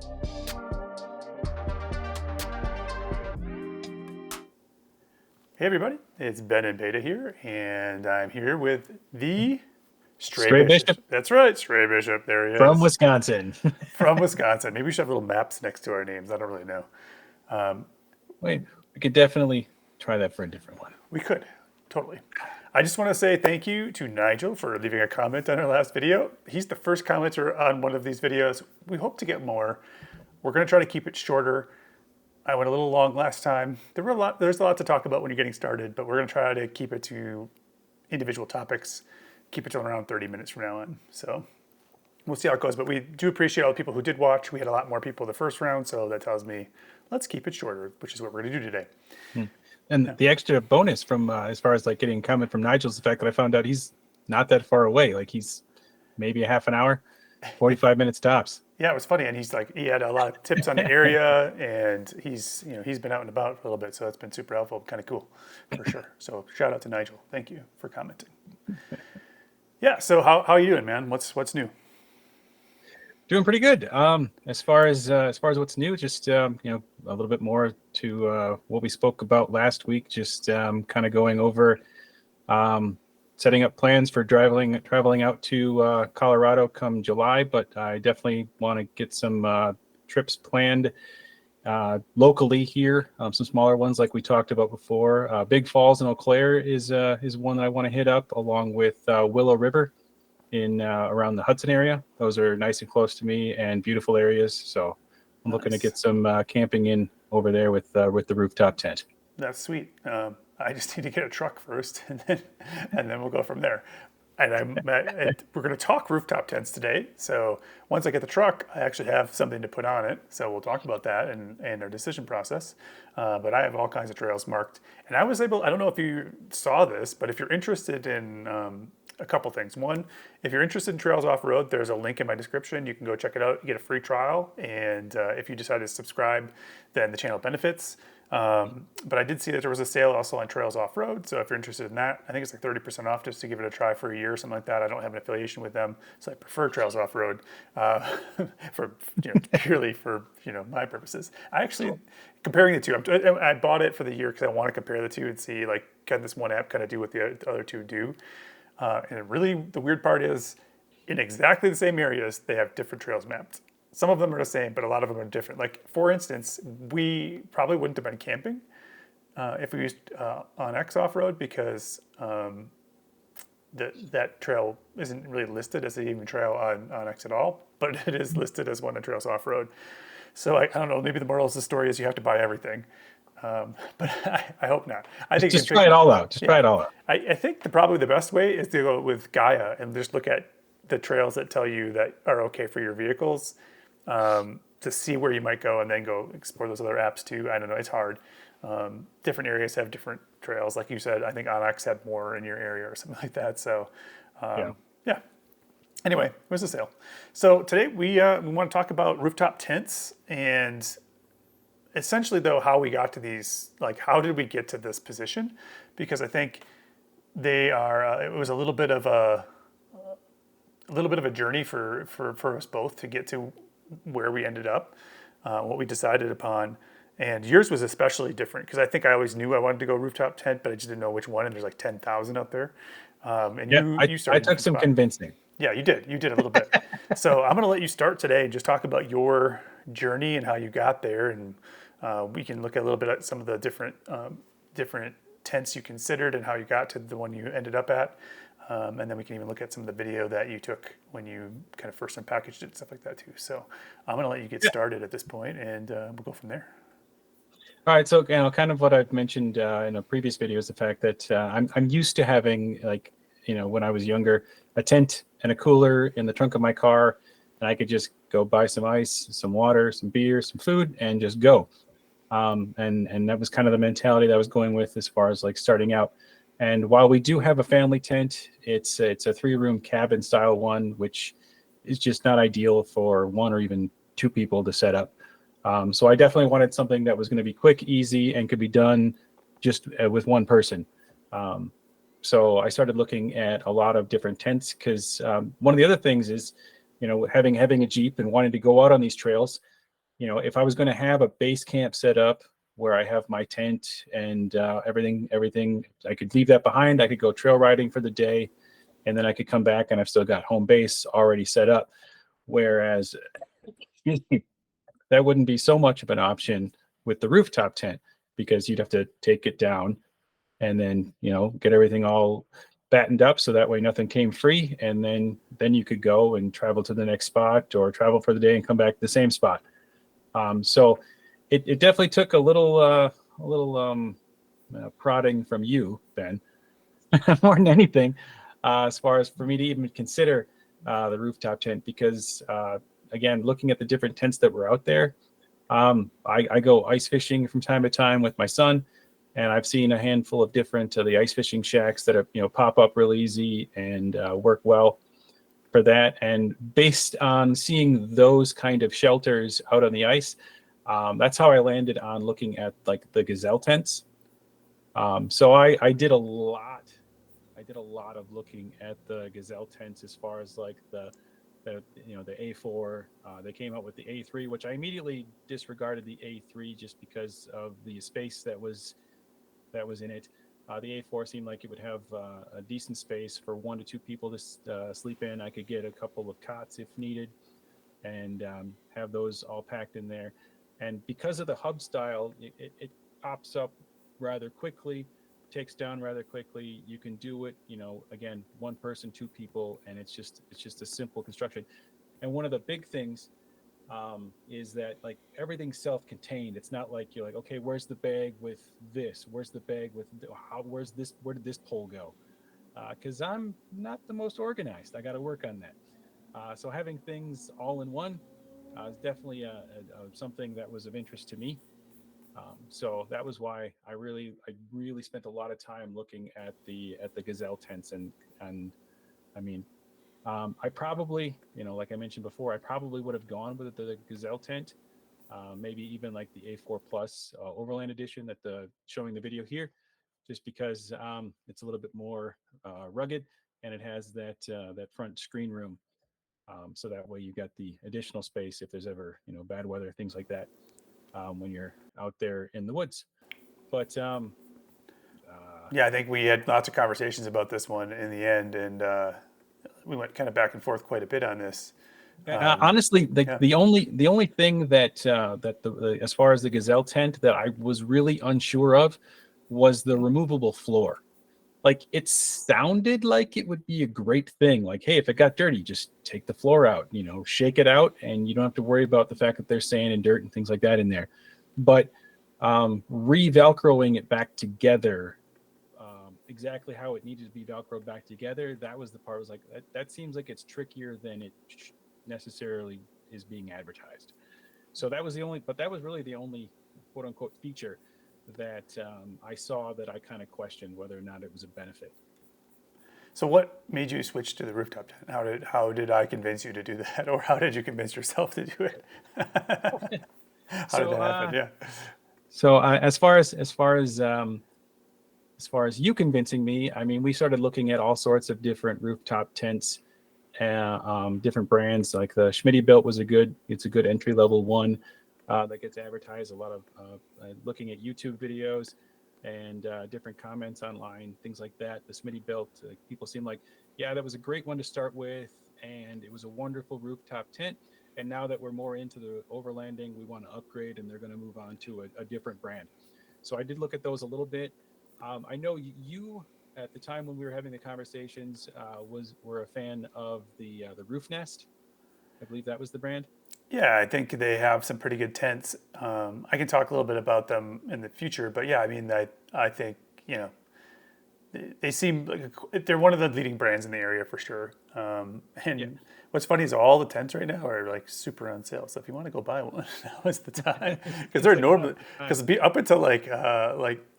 Hey everybody, it's Ben and Beta here, and I'm here with the Stray Stray Bishop. Bishop That's right, Stray Bishop. There he from is, Wisconsin. from Wisconsin. Maybe we should have little maps next to our names. I don't really know. Wait, we could definitely try that for a different one. We could, totally. I just want to say thank you to Nigel for leaving a comment on our last video. He's the first commenter on one of these videos. We hope to get more. We're going to try to keep it shorter. I went a little long last time. There's a lot to talk about when you're getting started, but we're going to try to keep it to individual topics, keep it to around 30 minutes from now on. So we'll see how it goes, but we do appreciate all the people who did watch. We had a lot more people the first round, so that tells me let's keep it shorter, which is what we're going to do today. And the extra bonus from as far as like getting a comment from Nigel is the fact that I found out he's not that far away. Like he's maybe a half an hour, 45 minutes tops. Yeah, it was funny, and he had a lot of tips on the area, and he's been out and about for a little bit, so it's been super helpful, kind of cool, for sure. So shout out to Nigel. Thank you for commenting. Yeah. So how are you doing, man? What's new? Doing pretty good. As far as what's new, just a little bit more to what we spoke about last week. Just kind of going over setting up plans for traveling out to Colorado come July. But I definitely want to get some trips planned locally here. Some smaller ones like we talked about before. Big Falls in Eau Claire is one that I want to hit up, along with Willow River in around the Hudson area. Those are nice and close to me and beautiful areas. So I'm looking to get some camping in over there with the rooftop tent. That's sweet. I just need to get a truck first, and then we'll go from there. And we're going to talk rooftop tents today. So once I get the truck, I actually have something to put on it. So we'll talk about that and our decision process. But I have all kinds of trails marked. And I don't know if you saw this, but if you're interested in a couple things. One, if you're interested in Trails Off-Road, there's a link in my description. You can go check it out. You get a free trial. And if you decide to subscribe, then the channel benefits. But I did see that there was a sale also on Trails Off-Road. So if you're interested in that, I think it's like 30% off just to give it a try for a year or something like that. I don't have an affiliation with them, so I prefer Trails Off-Road for purely for my purposes. I actually comparing the two. I bought it for the year because I want to compare the two and see like can this one app kind of do what the other two do. And really, the weird part is, in exactly the same areas, they have different trails mapped. Some of them are the same, but a lot of them are different. Like, for instance, we probably wouldn't have been camping if we used OnX Off-Road because that trail isn't really listed as an even trail on OnX at all, but it is listed as one of Trails Off-Road. So I don't know, maybe the moral of the story is you have to buy everything. But I hope not. I think just try it all out. Try it all out. I think probably the best way is to go with Gaia and just look at the trails that tell you that are okay for your vehicles to see where you might go and then go explore those other apps too. I don't know. It's hard. Different areas have different trails. Like you said, I think Onyx had more in your area or something like that. So yeah. Anyway, where's the sale? So today we want to talk about rooftop tents and essentially, though, how we got to these, like, how did we get to this position? Because I think they are. It was a little bit of a journey for us both to get to where we ended up, what we decided upon. And yours was especially different because I think I always knew I wanted to go rooftop tent, but I just didn't know which one. And there's like 10,000 out there. And you started. I took some convincing. Yeah, you did. You did a little bit. So I'm going to let you start today and just talk about your journey and how you got there, and we can look at a little bit at some of the different tents you considered and how you got to the one you ended up at, and then we can even look at some of the video that you took when you kind of first unpackaged it and stuff like that too. So I'm going to let you get started at this point, and we'll go from there. All right, so kind of what I've mentioned in a previous video is the fact that I'm used to having, like, when I was younger, a tent and a cooler in the trunk of my car, and I could just go buy some ice, some water, some beer, some food, and just go. And that was kind of the mentality that I was going with as far as like starting out. And while we do have a family tent, it's a 3-room cabin style one, which is just not ideal for one or even two people to set up. So I definitely wanted something that was going to be quick, easy, and could be done just with one person. So I started looking at a lot of different tents because one of the other things is, having a Jeep and wanting to go out on these trails, if I was going to have a base camp set up where I have my tent and everything, I could leave that behind. I could go trail riding for the day, and then I could come back and I've still got home base already set up. Whereas that wouldn't be so much of an option with the rooftop tent, because you'd have to take it down and then get everything all battened up so that way nothing came free, and then you could go and travel to the next spot or travel for the day and come back to the same spot. So it definitely took a little prodding from you, Ben, more than anything, as far as for me to even consider the rooftop tent, because again, looking at the different tents that were out there, I go ice fishing from time to time with my son, and I've seen a handful of different the ice fishing shacks that are pop up real easy and work well for that. And based on seeing those kind of shelters out on the ice, that's how I landed on looking at like the Gazelle tents. So I did a lot. I did a lot of looking at the Gazelle tents as far as like the A4. They came out with the A3, which I immediately disregarded the A3 just because of the space that was in it. The A4 seemed like it would have a decent space for 1 to 2 people to sleep in. I could get a couple of cots if needed, and have those all packed in there. And because of the hub style, it pops up rather quickly, takes down rather quickly. You can do it, again, 1 person, 2 people, and it's just a simple construction. And one of the big things is that like everything's self-contained. It's not like you're like, okay, where's the bag with this? Where's the bag with where's this? Where did this pole go? Because I'm not the most organized. I got to work on that. So having things all in one is definitely something that was of interest to me. So that was why I really spent a lot of time looking at the Gazelle tents, and I mean, I probably, like I mentioned before, I probably would have gone with the Gazelle tent, maybe even like the A4 Plus Overland Edition that showing the video here, just because it's a little bit more rugged, and it has that front screen room, so that way you got the additional space if there's ever bad weather, things like that, when you're out there in the woods. But Yeah, I think we had lots of conversations about this one in the end, and we went kind of back and forth quite a bit on this. honestly, Yeah. the only thing that as far as the Gazelle tent that I was really unsure of was the removable floor. Like it sounded like it would be a great thing. Like, hey, if it got dirty, just take the floor out, shake it out, and you don't have to worry about the fact that there's sand and dirt and things like that in there. But re-velcroing it back together, exactly how it needed to be velcroed back together, that was the part. I was like, that seems like it's trickier than it necessarily is being advertised. So that was really the only quote unquote feature that I saw that I kind of questioned whether or not it was a benefit. So what made you switch to the rooftop tent? How did I convince you to do that, or how did you convince yourself to do it? How did So that happen? Yeah. as far as you convincing me, I mean, we started looking at all sorts of different rooftop tents, different brands. Like the Schmitty-Bilt it's a good entry level one that gets advertised a lot of. Looking at YouTube videos and different comments online, things like that. The Schmitty-Bilt, people seem like, yeah, that was a great one to start with, and it was a wonderful rooftop tent. And now that we're more into the overlanding, we want to upgrade, and they're going to move on to a different brand. So I did look at those a little bit. I know you at the time when we were having the conversations were a fan of the Roof Nest. I believe that was the brand. Yeah, I think they have some pretty good tents. I can talk a little bit about them in the future, but yeah, I mean, I think they seem like they're one of the leading brands in the area for sure. Yeah. And what's funny is all the tents right now are like super on sale. So if you want to go buy one, now is the time because they're Like normally time. because up until like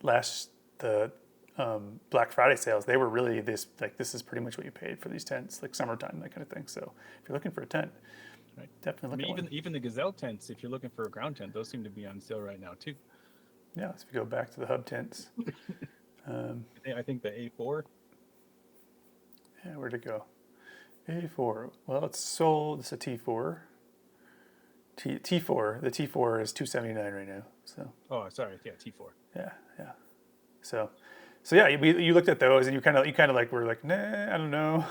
last the Black Friday sales, they were really this is pretty much what you paid for these tents, like summertime, that kind of thing. So if you're looking for a tent, Right. definitely I look mean, at one. even the Gazelle tents, if you're looking for a ground tent, those seem to be on sale right now too. Yeah, so if you go back to the hub tents, I think the A4. yeah, where'd it go? A4. Well, it's sold. It's a T4. T4. The T4 is 279 right now. So Oh, sorry. Yeah, T4. yeah, yeah. So, so yeah, you looked at those and you kind of like were like, nah, I don't know.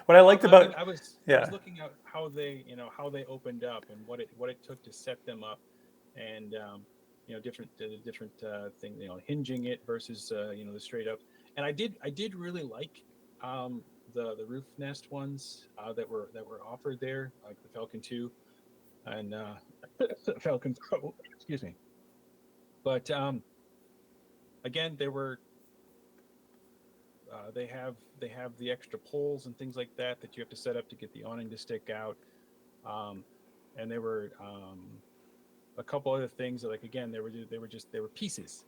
What I Well, liked I mean, about I was yeah, looking at how they, how they opened up and what it took to set them up, and different different thing, hinging it versus the straight up. And I did really like the roof nest ones that were offered there, like the Falcon 2 and Falcon Pro. Excuse me. But again, they were they have the extra poles and things like that you have to set up to get the awning to stick out. Um, and there were a couple other things that, like, again, they were pieces,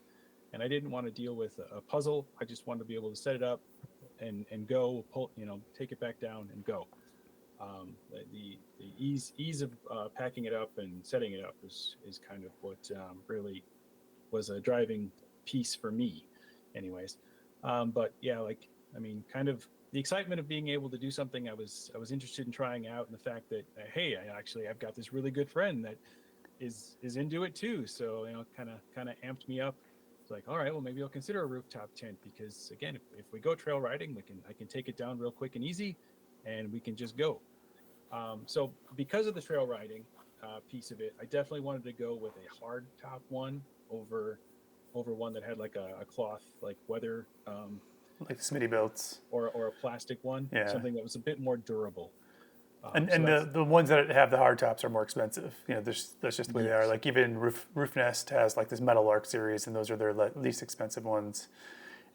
and I didn't want to deal with a puzzle. I just wanted to be able to set it up and go pull, take it back down and go. The ease of packing it up and setting it up is kind of what really was a driving piece for me, anyways. But yeah, like, I mean, kind of the excitement of being able to do something I was interested in trying out, and the fact that hey, I've got this really good friend that is into it too. So kind of amped me up. It's like, all right, well, maybe I'll consider a rooftop tent, because again, if we go trail riding, I can take it down real quick and easy, and we can just go. So because of the trail riding piece of it, I definitely wanted to go with a hard top one over one that had like a cloth, like weather, like the Smitty belts. or a plastic one, Yeah. something that was a bit more durable. So And that's the ones that have the hard tops are more expensive. That's just the way they are. yes, Like even Roof Nest has like this Metal Arc series, and those are their least expensive ones,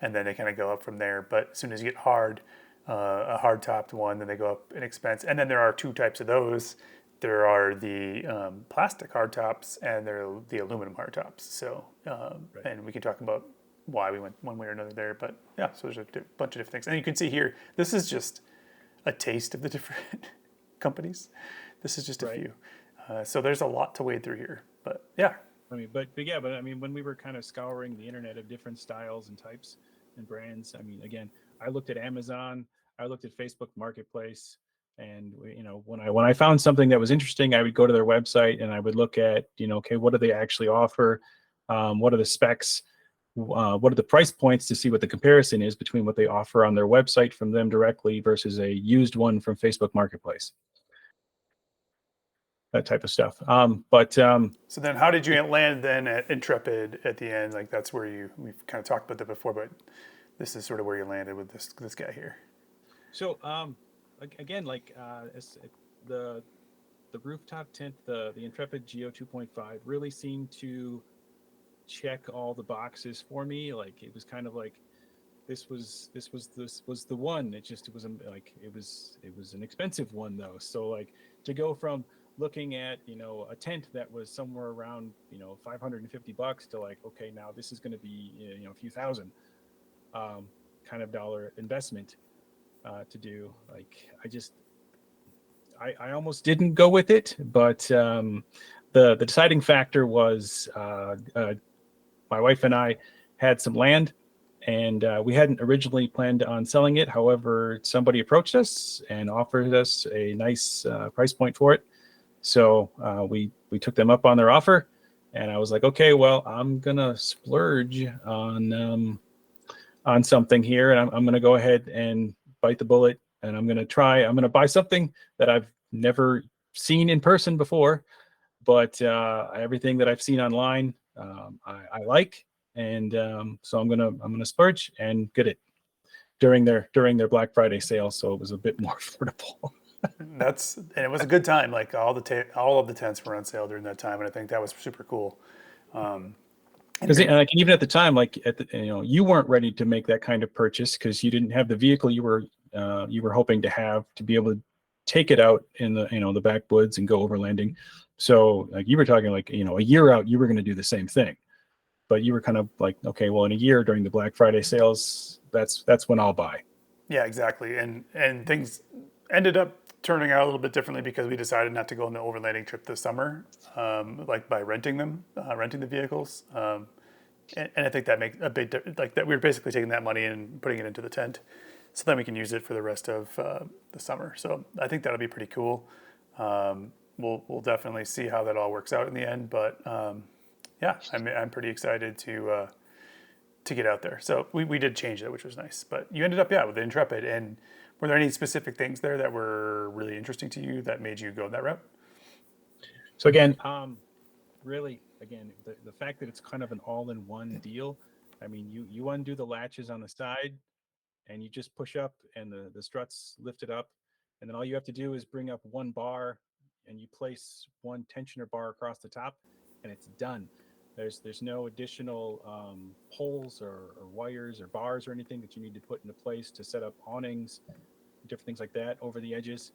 and then they kind of go up from there. But as soon as you get a hard topped one, then they go up in expense. And then there are two types of those. There are the plastic hard tops, and there are the aluminum hard tops. So, right, and we can talk about why we went one way or another there. But yeah, so there's a bunch of different things, and you can see here. This is just a taste of the different companies. This is just a right. few. So there's a lot to wade through here. But yeah, I mean, but yeah, but I mean, when we were kind of scouring the internet of different styles and types and brands, I mean, again, I looked at Amazon, I looked at Facebook Marketplace, and when I found something that was interesting, I would go to their website and I would look at, okay, what do they actually offer? What are the specs? What are the price points, to see what the comparison is between what they offer on their website from them directly versus a used one from Facebook Marketplace, that type of stuff. But so then how did you land then at Intrepid at the end? Like that's where we've kind of talked about that before, but this is sort of where you landed with this guy here. So, again, like the the rooftop tent, the Intrepid Geo 2.5 really seemed to check all the boxes for me. Like, it was kind of like this was the one. It was like it was an expensive one though. So, like, to go from looking at a tent that was somewhere around $550 to, like, okay, now this is going to be a few thousand um, kind of dollar investment to do. Like, I almost didn't go with it, but the deciding factor was my wife and I had some land, and we hadn't originally planned on selling it. However, somebody approached us and offered us a nice price point for it. So we took them up on their offer, and I was like, okay, well, I'm gonna splurge on something here, and I'm gonna go ahead and bite the bullet, and I'm gonna buy something that I've never seen in person before, but everything that I've seen online, I like, and so I'm gonna splurge and get it during their Black Friday sale, so it was a bit more affordable. And it was a good time. Like all of the tents were on sale during that time, and I think that was super cool. And Because, like, even at the time, like, you weren't ready to make that kind of purchase because you didn't have the vehicle you were hoping to have to be able to take it out in the backwoods and go overlanding. So, like, you were talking, like, a year out, you were going to do the same thing, but you were kind of like, okay, well, in a year during the Black Friday sales, that's when I'll buy. yeah, exactly. And things ended up turning out a little bit differently because we decided not to go on the overlanding trip this summer, like by renting the vehicles. And I think that makes a big like that. We're basically taking that money and putting it into the tent, so then we can use it for the rest of the summer. So I think that'll be pretty cool. we'll definitely see how that all works out in the end. But yeah, I'm pretty excited to get out there. So we did change it, which was nice. But you ended up, yeah, with the Intrepid. And were there any specific things there that were really interesting to you that made you go that route? So again, really, again, the fact that it's kind of an all-in-one deal. I mean, you undo the latches on the side, and you just push up, and the struts lift it up, and then all you have to do is bring up one bar, and you place one tensioner bar across the top, and it's done. There's no additional poles or wires or bars or anything that you need to put into place to set up awnings, different things like that over the edges.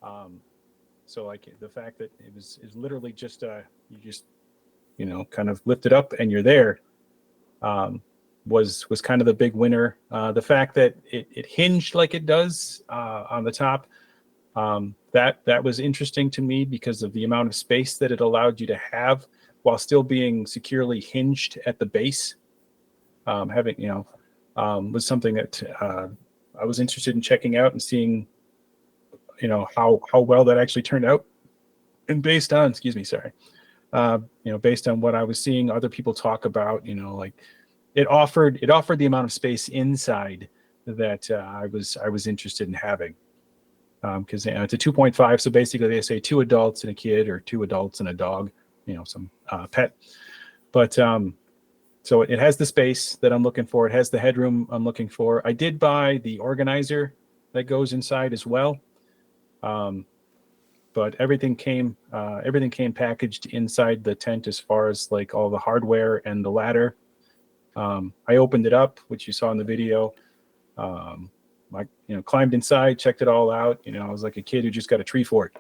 Um, so like the fact that it was is literally just you just kind of lift it up and you're there, um, was kind of the big winner. The fact that it hinged like it does on the top, that was interesting to me because of the amount of space that it allowed you to have while still being securely hinged at the base. Having was something that I was interested in checking out and seeing how well that actually turned out. And based on, excuse me, sorry, based on what I was seeing other people talk about, like it offered the amount of space inside that I was interested in having, because it's a 2.5, so basically they say two adults and a kid or two adults and a dog, some pet. But so it has the space that I'm looking for. It has the headroom I'm looking for. I did buy the organizer that goes inside as well. But everything came packaged inside the tent as far as like all the hardware and the ladder. I opened it up, which you saw in the video. I climbed inside, checked it all out. I was like a kid who just got a tree fort.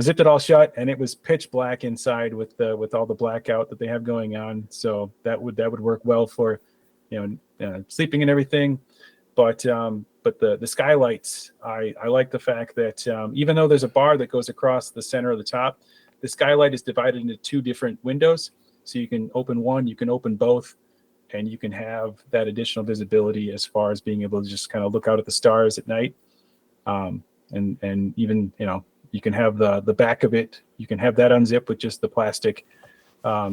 Zipped it all shut, and it was pitch black inside with all the blackout that they have going on. So that would work well for sleeping and everything. But the skylights, I like the fact that even though there's a bar that goes across the center of the top, the skylight is divided into two different windows. So you can open one, you can open both, and you can have that additional visibility as far as being able to just kind of look out at the stars at night. And even, you can have the back of it, you can have that unzip with just the plastic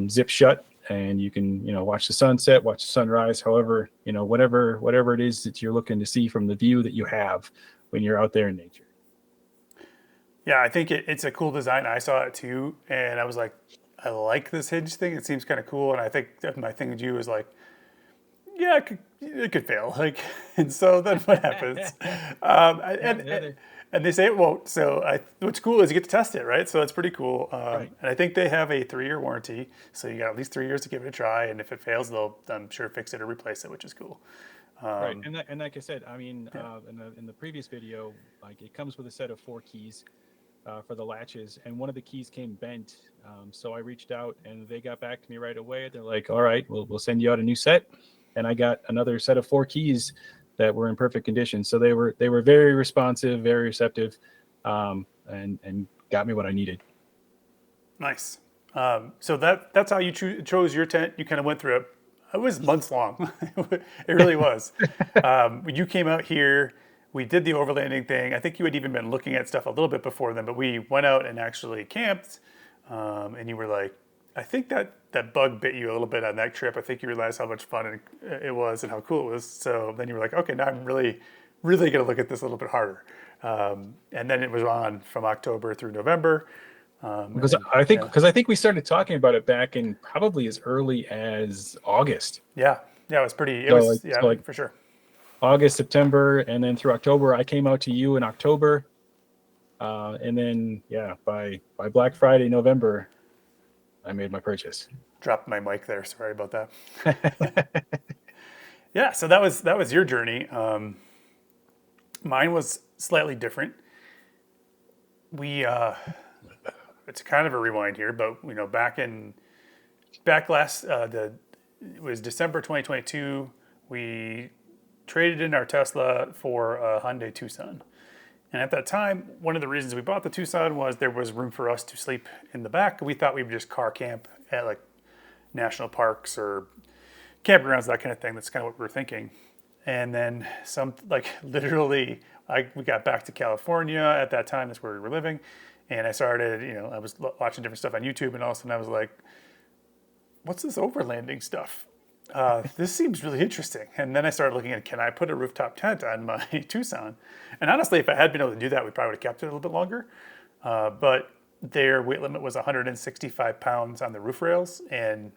zip shut. And you can, watch the sunset, watch the sunrise, however, whatever it is that you're looking to see from the view that you have when you're out there in nature. Yeah, I think it's a cool design. I saw it too, and I was like, I like this hinge thing. It seems kind of cool. And I think my thing with you is like, yeah, it could fail. Like, and so then what happens? And they say it won't. So what's cool is you get to test it, right? So it's pretty cool. Right. And I think they have a 3-year warranty. So you got at least 3 years to give it a try. And if it fails, they'll, I'm sure, fix it or replace it, which is cool. Right. And like I said, I mean, in the previous video, like it comes with a set of 4 keys for the latches, and one of the keys came bent. So I reached out and they got back to me right away. They're like, all right, we'll send you out a new set. And I got another set of 4 keys that were in perfect condition. So they were very responsive, very receptive, and got me what I needed. Nice. So that's how you chose your tent. You kind of went through it. It was months long. It really was. You came out here. We did the overlanding thing. I think you had even been looking at stuff a little bit before then, but we went out and actually camped. And you were like, I think that bug bit you a little bit on that trip. I think you realized how much fun it was and how cool it was. So then you were like, okay, now I'm really, really going to look at this a little bit harder. And then it was on from October through November. Because I think we started talking about it back in probably as early as August. Yeah, it was pretty. For sure. August, September, and then through October, I came out to you in October, and then by Black Friday, November, I made my purchase. Dropped my mic there. Sorry about that. Yeah, so that was your journey. Mine was slightly different. It's kind of a rewind here, but it was December 2022. We traded in our Tesla for a Hyundai Tucson. And at that time, one of the reasons we bought the Tucson was there was room for us to sleep in the back. We thought we would just car camp at like national parks or campgrounds, that kind of thing. That's kind of what we were thinking. And then literally we got back to California at that time. That's where we were living. And I started, I was watching different stuff on YouTube, and all of a sudden I was like, what's this overlanding stuff? This seems really interesting. And then I started looking at, can I put a rooftop tent on my Tucson? And honestly, if I had been able to do that, we probably would have kept it a little bit longer. But their weight limit was 165 pounds on the roof rails. And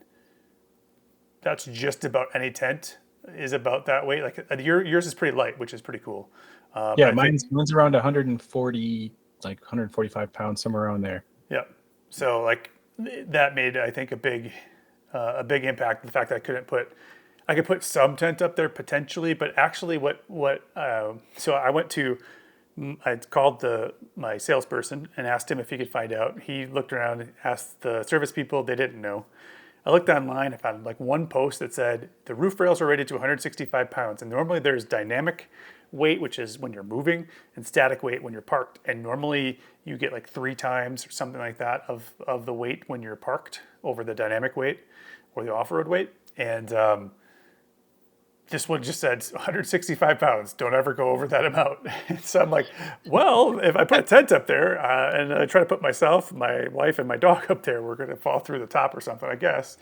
that's just about any tent is about that weight. Like yours is pretty light, which is pretty cool. Yeah, mine's around 140, like 145 pounds, somewhere around there. Yeah. So like that made, I think, a big impact. The fact that I could put some tent up there potentially, but actually so I called my salesperson and asked him if he could find out. He looked around and asked the service people. They didn't know. I looked online. I found like one post that said the roof rails are rated to 165 pounds. And normally there's dynamic weight, which is when you're moving, and static weight when you're parked. And normally you get like 3 times or something like that of the weight when you're parked over the dynamic weight or the off-road weight. And this one just said 165 pounds. Don't ever go over that amount. So I'm like, well, if I put a tent up there and I try to put myself, my wife, and my dog up there, we're going to fall through the top or something, I guess.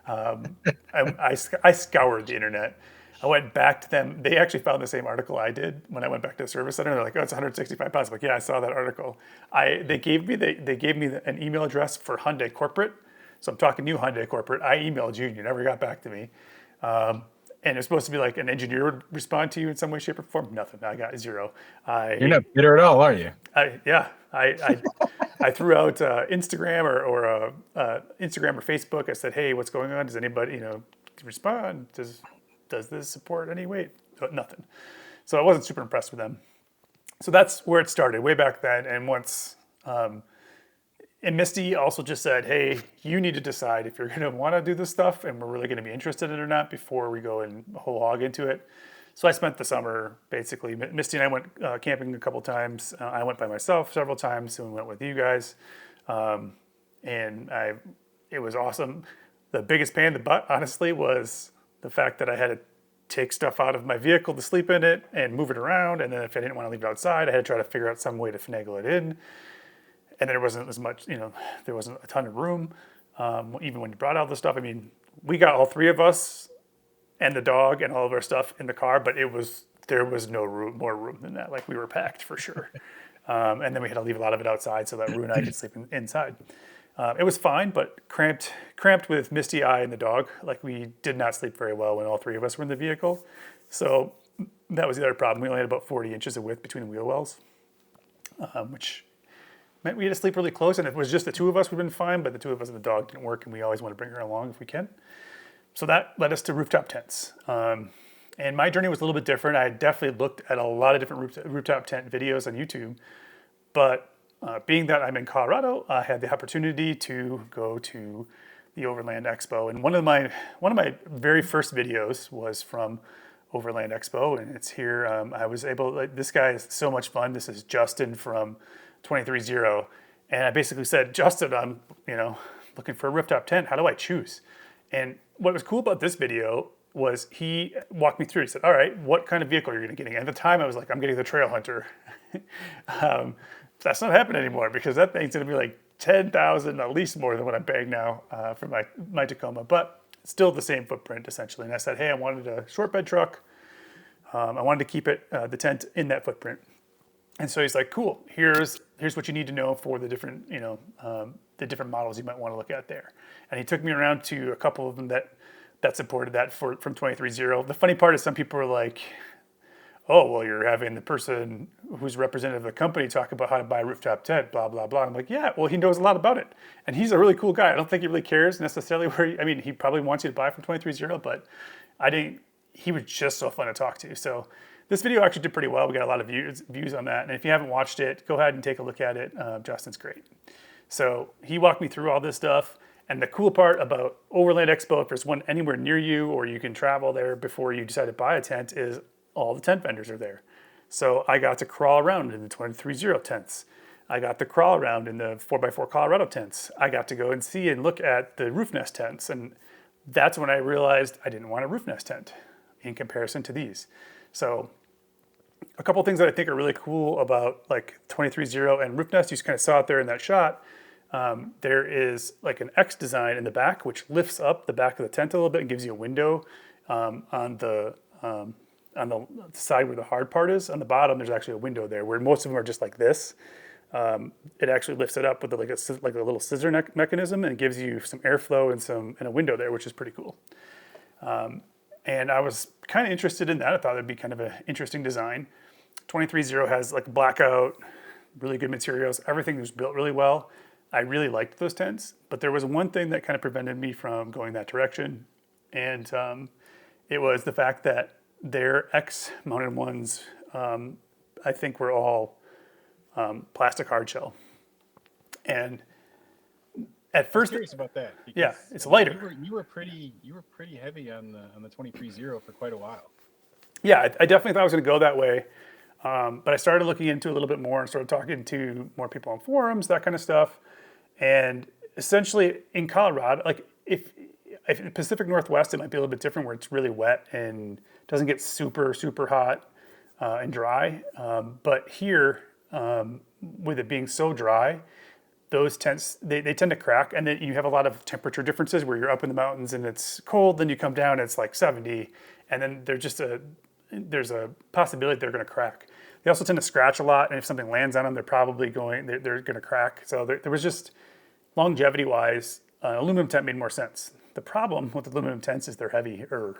I scoured the internet. I went back to them. They actually found the same article I did when I went back to the service center. They're like, oh, it's 165 pounds. I'm like, yeah, I saw that article. They gave me an email address for Hyundai Corporate. So I'm talking new Hyundai Corporate. I emailed you and you never got back to me. And it's supposed to be like an engineer would respond to you in some way, shape, or form. Nothing. I got 0. You're not bitter at all, are you? I threw out Instagram or Instagram or Facebook. I said, hey, what's going on? Does anybody respond? Does this support any weight? Nothing. So I wasn't super impressed with them. So that's where it started way back then. And once, and Misty also just said, hey, you need to decide if you're going to want to do this stuff and we're really going to be interested in it or not before we go and whole hog into it. So I spent the summer basically, Misty and I went camping a couple times. I went by myself several times and we went with you guys. It was awesome. The biggest pain in the butt, honestly, was the fact that I had to take stuff out of my vehicle to sleep in it and move it around. And then if I didn't want to leave it outside, I had to try to figure out some way to finagle it in. And there wasn't as much, there wasn't a ton of room. Even when you brought out the stuff, I mean, we got all 3 of us and the dog and all of our stuff in the car, but there was no more room than that. Like we were packed for sure. And then we had to leave a lot of it outside so that Rue and I could sleep inside. It was fine, but cramped with Misty, I, and the dog. Like we did not sleep very well when all 3 of us were in the vehicle. So that was the other problem. We only had about 40 inches of width between the wheel wells, which meant we had to sleep really close. And if it was just the 2 of us, we'd been fine, but the 2 of us and the dog didn't work, and we always want to bring her along if we can. So that led us to rooftop tents. And my journey was a little bit different. I definitely looked at a lot of different rooftop tent videos on YouTube, but being that I'm in Colorado, I had the opportunity to go to the Overland Expo. And one of my very first videos was from Overland Expo, and it's here. I was able, this guy is so much fun. This is Justin from 23-0. And I basically said, Justin, I'm looking for a rooftop tent. How do I choose? And what was cool about this video was he walked me through. He said, all right, what kind of vehicle are you going to get? At the time, I was like, I'm getting the Trail Hunter. That's not happening anymore because that thing's going to be like 10,000, at least more than what I'm paying now for my Tacoma, but still the same footprint essentially. And I said, hey, I wanted a short bed truck. I wanted to keep the tent in that footprint. And so he's like, cool, here's what you need to know for the different, the different models you might want to look at there. And he took me around to a couple of them that supported that from 23-0. The funny part is some people are like, oh, well, you're having the person who's representative of the company talk about how to buy a rooftop tent, blah, blah, blah. And I'm like, yeah, well, he knows a lot about it. And he's a really cool guy. I don't think he really cares necessarily he probably wants you to buy from 23-0, but he was just so fun to talk to. So this video actually did pretty well. We got a lot of views on that. And if you haven't watched it, go ahead and take a look at it. Justin's great. So he walked me through all this stuff. And the cool part about Overland Expo, if there's one anywhere near you or you can travel there before you decide to buy a tent, is all the tent vendors are there. So I got to crawl around in the 23-0 tents. I got to crawl around in the 4x4 Colorado tents. I got to go and see and look at the roof nest tents. And that's when I realized I didn't want a roof nest tent in comparison to these. So a couple things that I think are really cool about like 23.0 and Roof Nest. You just kind of saw it there in that shot. There is like an X design in the back, which lifts up the back of the tent a little bit and gives you a window on the side where the hard part is. On the bottom, there's actually a window there, where most of them are just like this. It actually lifts it up with like a little scissor neck mechanism and gives you some airflow and a window there, which is pretty cool. And I was kind of interested in that. I thought it'd be kind of an interesting design. 23.0 has like blackout, really good materials. Everything was built really well. I really liked those tents, but there was one thing that kind of prevented me from going that direction. And it was the fact that their X mounted ones, I think were all plastic hard shell. And at first, I'm curious about that. Yeah, it's lighter. You were pretty heavy on the 23.0 for quite a while. Yeah, I definitely thought I was going to go that way. But I started looking into it a little bit more and started talking to more people on forums, that kind of stuff. And essentially in Colorado, like if in Pacific Northwest, it might be a little bit different where it's really wet and doesn't get super, super hot and dry. But here, with it being so dry, those tents, they tend to crack. And then you have a lot of temperature differences where you're up in the mountains and it's cold, then you come down, it's like 70. And then there's a possibility they're going to crack. They also tend to scratch a lot, and if something lands on them, they're going to crack. So there was just, longevity-wise, aluminum tent made more sense. The problem with aluminum tents is they're heavier.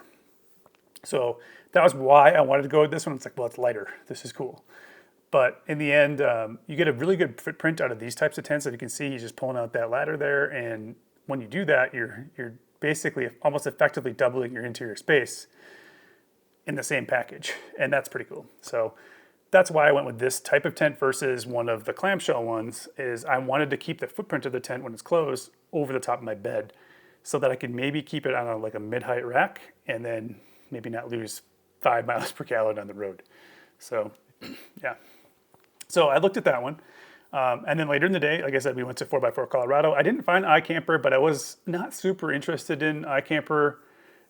So that was why I wanted to go with this one. It's like, well, it's lighter. This is cool. But in the end, you get a really good footprint out of these types of tents. As you can see, he's just pulling out that ladder there, and when you do that, you're basically almost effectively doubling your interior space in the same package, and that's pretty cool. So that's why I went with this type of tent versus one of the clamshell ones. Is I wanted to keep the footprint of the tent when it's closed over the top of my bed, so that I could maybe keep it on like a mid-height rack, and then maybe not lose 5 miles per gallon on the road. So yeah, so I looked at that one, and then later in the day, like I said, we went to 4x4 Colorado. I didn't find iCamper, but I was not super interested in iCamper.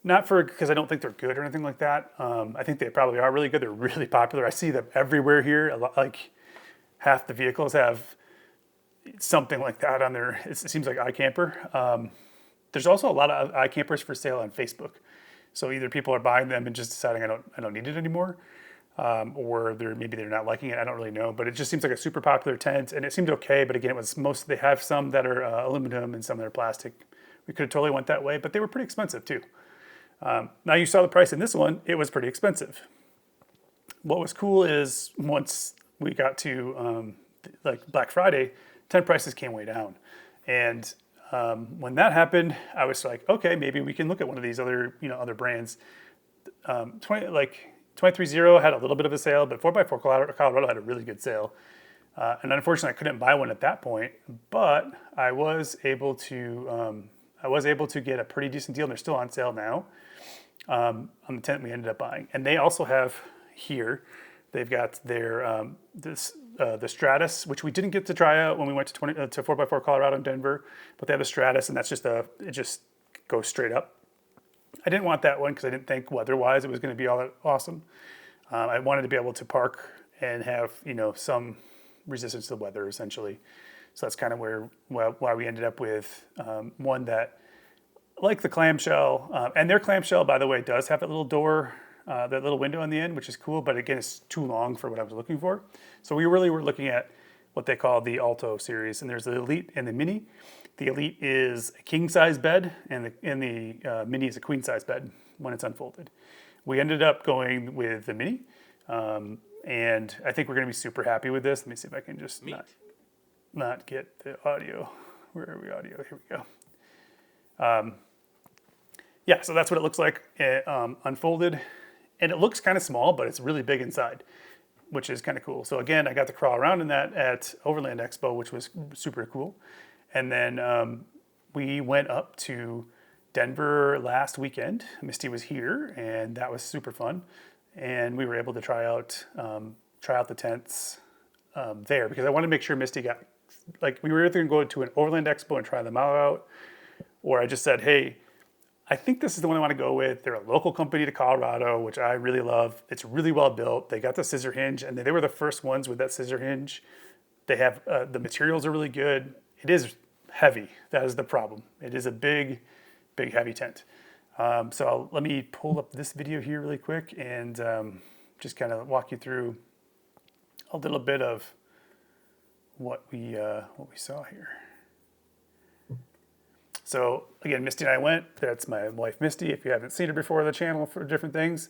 Not because I don't think they're good or anything like that. I think they probably are really good. They're really popular. I see them everywhere here. Like half the vehicles have something like that on there. It seems like iCamper. There's also a lot of iCampers for sale on Facebook. So either people are buying them and just deciding I don't need it anymore, or maybe they're not liking it. I don't really know. But it just seems like a super popular tent, and it seemed okay. But again, they have some that are aluminum and some that are plastic. We could have totally went that way, but they were pretty expensive too. Now you saw the price in this one, it was pretty expensive. What was cool is once we got to like Black Friday, tent prices came way down. And when that happened, I was like, okay, maybe we can look at one of these other brands. 23.0 had a little bit of a sale, but 4x4 Colorado had a really good sale. And unfortunately, I couldn't buy one at that point, but I was able to get a pretty decent deal, and they're still on sale now. On the tent we ended up buying, and they also have here. They've got their the Stratus, which we didn't get to try out when we went to 4x4 Colorado in Denver, but they have a Stratus, and that's it just goes straight up. I didn't want that one because I didn't think weather-wise it was going to be all that awesome. I wanted to be able to park and have some resistance to the weather essentially. So that's kind of why we ended up with one that, like the clamshell, and their clamshell, by the way, does have that little door, that little window on the end, which is cool, but again, it's too long for what I was looking for. So we really were looking at what they call the Alto series, and there's the Elite and the Mini. The Elite is a king-size bed, and the Mini is a queen-size bed when it's unfolded. We ended up going with the Mini, and I think we're going to be super happy with this. Let me see if I can just not get the audio. Where are we audio? Here we go. Yeah, so that's what it looks like unfolded. And it looks kind of small, but it's really big inside, which is kind of cool. So again, I got to crawl around in that at Overland Expo, which was super cool. And then we went up to Denver last weekend. Misty was here, and that was super fun. And we were able to try out the tents there, because I wanted to make sure Misty got, like, we were either going to go to an Overland Expo and try them out, or I just said, hey, I think this is the one I want to go with. They're a local company to Colorado, which I really love. It's really well built. They got the scissor hinge, and they were the first ones with that scissor hinge. They have the materials are really good. It is heavy. That is the problem. It is a big, big heavy tent. Let me pull up this video here really quick and just kind of walk you through a little bit of what we saw here. So again, Misty and I went. That's my wife, Misty. If you haven't seen her before on the channel for different things,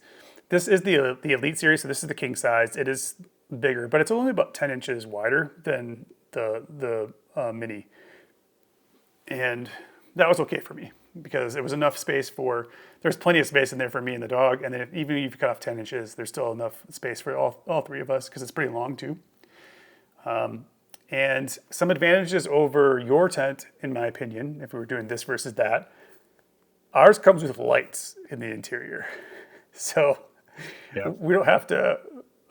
this is the Elite series. So this is the king size. It is bigger, but it's only about 10 inches wider than the mini. And that was okay for me because it was enough space there's plenty of space in there for me and the dog. And then even if you cut off 10 inches, there's still enough space for all three of us because it's pretty long too. And some advantages over your tent, in my opinion, if we were doing this versus that, ours comes with lights in the interior. So we don't have to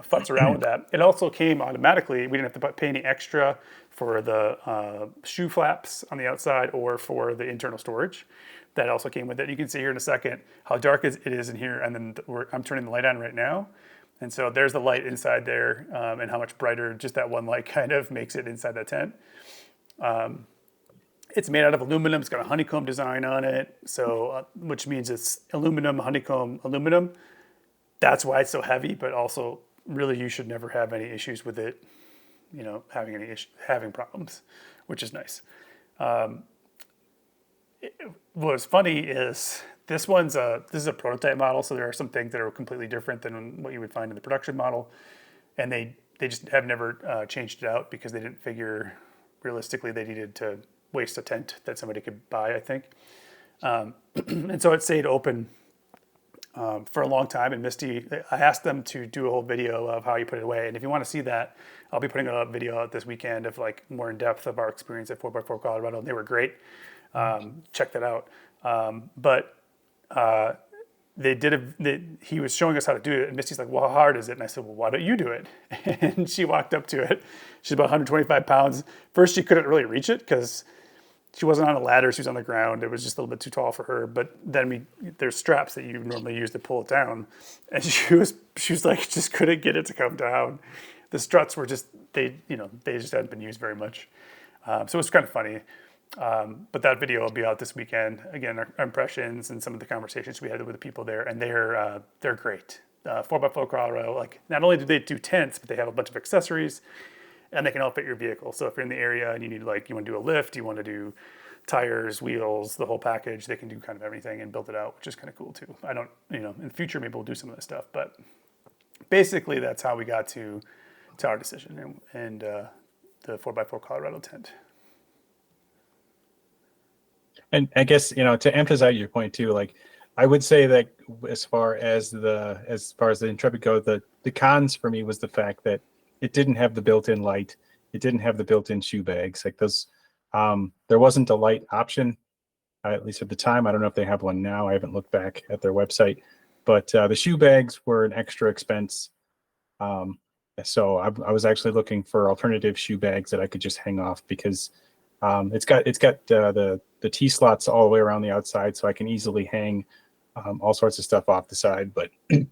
futz around with that. It also came automatically. We didn't have to pay any extra for the shoe flaps on the outside or for the internal storage. That also came with it. You can see here in a second how dark it is in here. And then I'm turning the light on right now. And so there's the light inside there and how much brighter just that one light kind of makes it inside that tent. It's made out of aluminum. It's got a honeycomb design on it. So, which means it's aluminum, honeycomb, aluminum. That's why it's so heavy, but also really you should never have any issues with it, having problems, which is nice. What's funny is this is a prototype model, so there are some things that are completely different than what you would find in the production model, and they just have never changed it out because they didn't figure realistically they needed to waste a tent that somebody could buy, I think. And so it stayed open for a long time. And Misty, I asked them to do a whole video of how you put it away. And if you want to see that, I'll be putting a video out this weekend of like more in depth of our experience at 4x4 Colorado. They were great. Check that out. He was showing us how to do it, and Misty's like, well, how hard is it? And I said, well, why don't you do it? And she walked up to it. She's about 125 pounds. First, she couldn't really reach it because she wasn't on a ladder. She was on the ground. It was just a little bit too tall for her. But then there's straps that you normally use to pull it down. And she was like, just couldn't get it to come down. The struts were just, they just hadn't been used very much. So it was kind of funny. But that video will be out this weekend. Again, our impressions and some of the conversations we had with the people there, and they're great. 4x4 Colorado, like not only do they do tents, but they have a bunch of accessories, and they can all fit your vehicle. So if you're in the area and you want to do a lift, you want to do tires, wheels, the whole package, they can do kind of everything and build it out, which is kind of cool too. I don't, in the future maybe we'll do some of that stuff, but basically that's how we got to our decision and the 4x4 Colorado tent. And I guess, to emphasize your point too, like I would say that as far as the Intrepid go, the cons for me was the fact that it didn't have the built-in light. It didn't have the built-in shoe bags. Like those, there wasn't a light option, at least at the time. I don't know if they have one now. I haven't looked back at their website, but the shoe bags were an extra expense. So I was actually looking for alternative shoe bags that I could just hang off because it's got the T slots all the way around the outside, so I can easily hang all sorts of stuff off the side. But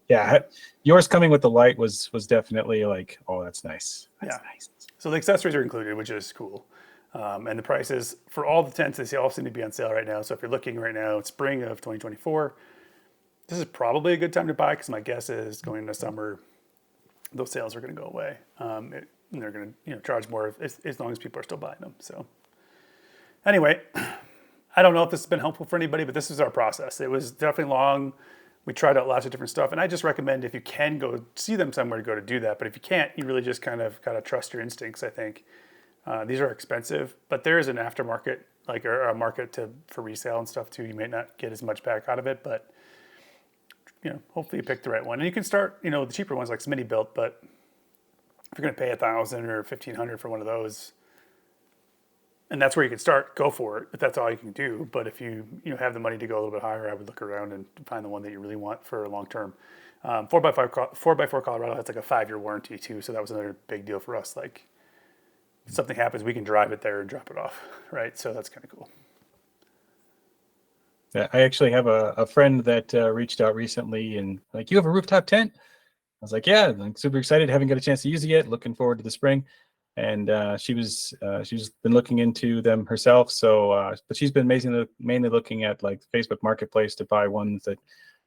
yeah, yours coming with the light was definitely like, oh, that's nice. That's nice. So the accessories are included, which is cool. And the prices for all the tents, they all seem to be on sale right now. So if you're looking right now, it's spring of 2024. This is probably a good time to buy because my guess is going into summer, those sales are going to go away. They're going to charge more as long as people are still buying them. So anyway, I don't know if this has been helpful for anybody, but this is our process. It was definitely long. We tried out lots of different stuff, and I just recommend if you can go see them somewhere to go to do that. But if you can't, you really just kind of got to trust your instincts, I think. These are expensive, but there is an aftermarket, or a market for resale and stuff too. You may not get as much back out of it, but hopefully you pick the right one. And you can start, the cheaper ones like Smitty built, but if you're going to pay $1,000 or $1,500 for one of those, and that's where you can start, go for it if that's all you can do. But if you have the money to go a little bit higher, I would look around and find the one that you really want for a long term. 4x4 Colorado has like a 5-year warranty too, so that was another big deal for us. Like if something happens, we can drive it there and drop it off, right? So that's kind of cool. I actually have a friend that reached out recently and like, you have a rooftop tent? I was like, yeah, I'm super excited. Haven't got a chance to use it yet. Looking forward to the spring. And she's been looking into them herself. So, but she's been mainly looking at like Facebook Marketplace to buy ones that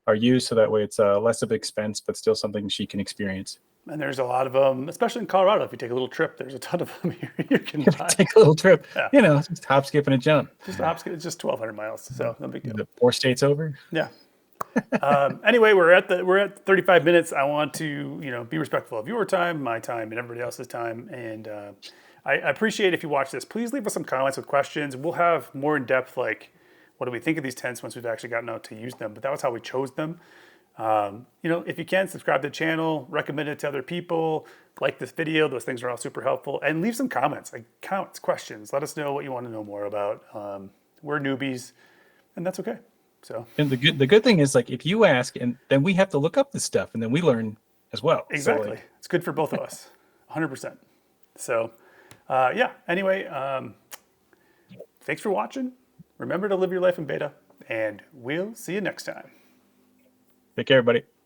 are used, so that way it's less of an expense, but still something she can experience. And there's a lot of them, especially in Colorado. If you take a little trip, there's a ton of them here you can buy. Take a little trip, Yeah. just hop, skip, and a jump. Just a hop, it's just 1,200 miles, so no big deal. The 4 states over. Yeah. Anyway, we're at 35 minutes. I want to be respectful of your time, my time, and everybody else's time. And I appreciate if you watch this. Please leave us some comments with questions. We'll have more in depth, like what do we think of these tents once we've actually gotten out to use them. But that was how we chose them. If you can, subscribe to the channel, recommend it to other people, like this video. Those things are all super helpful. And leave some comments, like questions. Let us know what you want to know more about. We're newbies, and that's okay. So, and the good thing is, like, if you ask, and then we have to look up this stuff, and then we learn as well. Exactly. So, like, it's good for both of us, 100%. So, anyway, thanks for watching. Remember to live your life in beta, and we'll see you next time. take care, everybody.